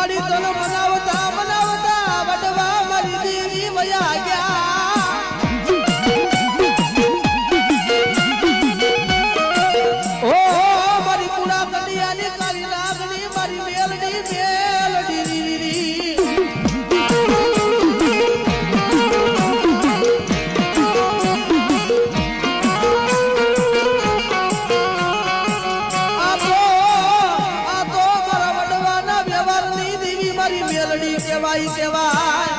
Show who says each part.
Speaker 1: મારી તન મનાવતા મનાવતા વડવા મારી દેવી વયા ગયા ઓ મારી કુડા કડિયાની કાળી નાગની મારી મેલડી મેલડી કેવાય કેવાય